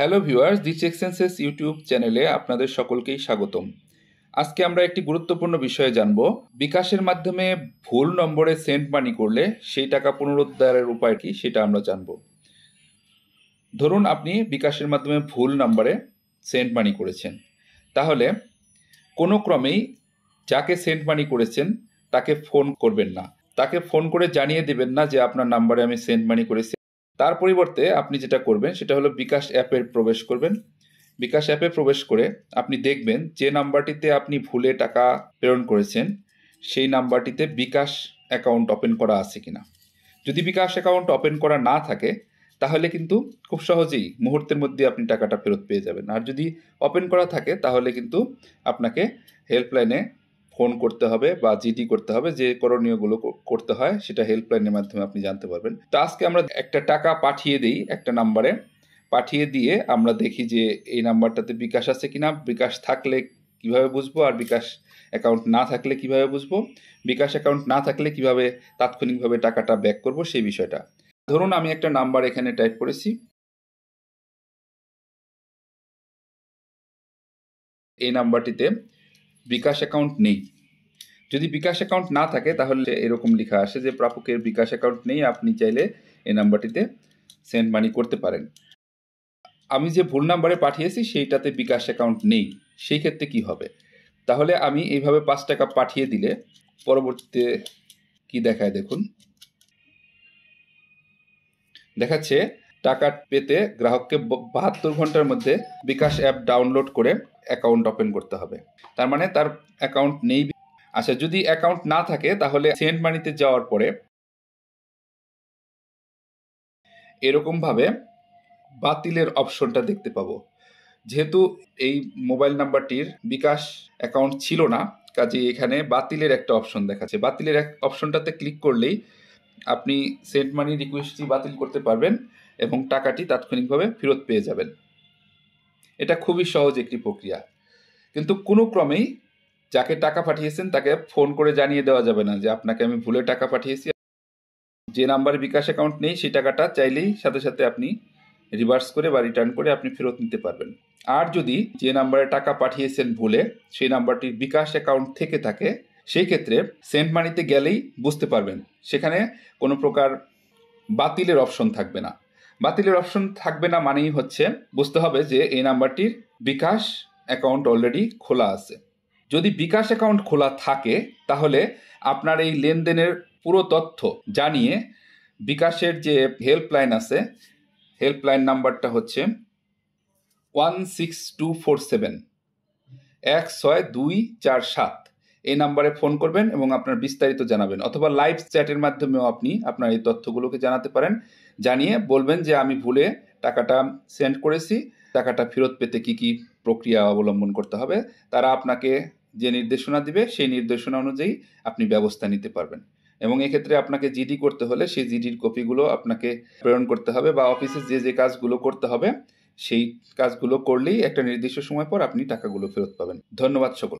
Hello viewers, দি check senses YouTube চ্যানেলে আপনাদের সকলকেই স্বাগতম। আজকে আমরা একটি গুরুত্বপূর্ণ বিষয়ে জানব। বিকাশের মাধ্যমে ভুল নম্বরে সেন্ড মানি করলে সেই টাকা পুনরুদ্ধারের উপায় কি সেটা আমরা জানব। ধরুন আপনি বিকাশের মাধ্যমে ভুল নম্বরে সেন্ড মানি করেছেন, তাহলে কোনো ক্রমেই যাকে সেন্ড মানি করেছেন তাকে ফোন করবেন না, তাকে ফোন করে জানিয়ে দেবেন না যে আপনার নাম্বারে আমি সেন্ড মানি করেছি। তার পরিবর্তে আপনি যেটা করবেন সেটা হলো বিকাশ অ্যাপে প্রবেশ করবেন। বিকাশ অ্যাপে প্রবেশ করে আপনি দেখবেন যে নাম্বারটিতে আপনি ভুলে টাকা প্রেরণ করেছেন সেই নাম্বারটিতে বিকাশ অ্যাকাউন্ট ওপেন করা আছে কিনা। যদি বিকাশ অ্যাকাউন্ট ওপেন করা না থাকে তাহলে কিন্তু খুব সহজেই মুহূর্তের মধ্যে আপনি টাকাটা ফেরত পেয়ে যাবেন। আর যদি ওপেন করা থাকে তাহলে কিন্তু আপনাকে হেল্পলাইনে ফোন করতে হবে বা জিডি করতে হবে, যে করণীয়গুলো করতে হয় সেটা হেল্পলাইনের মাধ্যমে আপনি জানতে পারবেন। তো আজকে আমরা একটা টাকা পাঠিয়ে দিই একটা নাম্বারে, পাঠিয়ে দিয়ে আমরা দেখি যে এই নাম্বারটাতে বিকাশ আছে কিনা, বিকাশ থাকলে কিভাবে বুঝবো, আর বিকাশ অ্যাকাউন্ট না থাকলে কিভাবে বুঝবো, বিকাশ অ্যাকাউন্ট না থাকলে কিভাবে তাৎক্ষণিকভাবে টাকাটা ব্যাক করব সেই বিষয়টা। ধরুন আমি একটা নাম্বার এখানে টাইপ করেছি, এই নাম্বারটিতে বিকাশ অ্যাকাউন্ট নেই। যদি বিকাশ অ্যাকাউন্ট না থাকে তাহলে এরকম লেখা আসে যে প্রাপকের বিকাশ অ্যাকাউন্ট নেই, আপনি চাইলে এই নাম্বারটিতে সেন্ড মানি করতে পারেন। আমি যে ভুল নাম্বারে পাঠিয়েছি সেইটাতে বিকাশ অ্যাকাউন্ট নেই, সেই ক্ষেত্রে কি হবে? তাহলে আমি এইভাবে ৫ টাকা পাঠিয়ে দিলে পরবর্তীতে কি দেখায় দেখুন, দেখাচ্ছে টাকা পেতে গ্রাহককে ৭২ ঘন্টার মধ্যে বিকাশ অ্যাপ ডাউনলোড করে অ্যাকাউন্ট ওপেন করতে হবে। তার মানে তার অ্যাকাউন্ট নেই। আচ্ছা, যদি অ্যাকাউন্ট না থাকে তাহলে সেন্ড মানিতে যাওয়ার পরে এরকমভাবে বাতিলের অপশনটা দেখতে পাবো। যেহেতু এই মোবাইল নাম্বারটির বিকাশ অ্যাকাউন্ট ছিল না, কাজে এখানে বাতিলের একটা অপশন দেখাচ্ছে। বাতিলের এক অপশনটাতে ক্লিক করলেই আপনি সেন্ড মানি রিকোয়েস্টটি বাতিল করতে পারবেন এবং টাকাটি তাৎক্ষণিকভাবে ফেরত পেয়ে যাবেন। এটা খুবই সহজ একটি প্রক্রিয়া, কিন্তু কোনো ক্রমেই যাকে টাকা পাঠিয়েছেন তাকে ফোন করে জানিয়ে দেওয়া যাবে না যে আপনাকে আমি ভুলে টাকা পাঠিয়েছি। যে নাম্বারে বিকাশ অ্যাকাউন্ট নেই সেই টাকাটা চাইলেই সাথে সাথে আপনি রিভার্স করে বা রিটার্ন করে আপনি ফেরত নিতে পারবেন। আর যদি যে নাম্বারে টাকা পাঠিয়েছেন ভুলে সেই নাম্বারটির বিকাশ অ্যাকাউন্ট থেকে থাকে, সেই ক্ষেত্রে সেন্ড মানিতে গেলেই বুঝতে পারবেন সেখানে কোনো প্রকার বাতিলের অপশন থাকবে না। বাতিলের অপশন থাকবে না মানেই হচ্ছে বুঝতে হবে যে এই নাম্বারটির বিকাশ অ্যাকাউন্ট অলরেডি খোলা আছে। যদি বিকাশ অ্যাকাউন্ট খোলা থাকে তাহলে আপনার এই লেনদেনের পুরো তথ্য জানিয়ে বিকাশের যে হেল্পলাইন আছে, হেল্পলাইন নাম্বারটা হচ্ছে 16247 16247, এই নাম্বারে ফোন করবেন এবং আপনার বিস্তারিত জানাবেন, অথবা লাইভ চ্যাটের মাধ্যমেও আপনি আপনার এই তথ্যগুলোকে জানাতে পারেন। জানিয়ে বলবেন যে আমি ভুলে টাকাটা সেন্ড করেছি, টাকাটা ফেরত পেতে কি কি প্রক্রিয়া অবলম্বন করতে হবে তারা আপনাকে যে নির্দেশনা দিবে সেই নির্দেশনা অনুযায়ী আপনি ব্যবস্থা নিতে পারবেন। এবং এক্ষেত্রে আপনাকে জিডি করতে হলে সেই জিডির কপিগুলো আপনাকে প্রেরণ করতে হবে, বা অফিসে যে যে কাজগুলো করতে হবে সেই কাজগুলো করলেই একটা নির্দিষ্ট সময় পর আপনি টাকাগুলো ফেরত পাবেন। ধন্যবাদ সকল।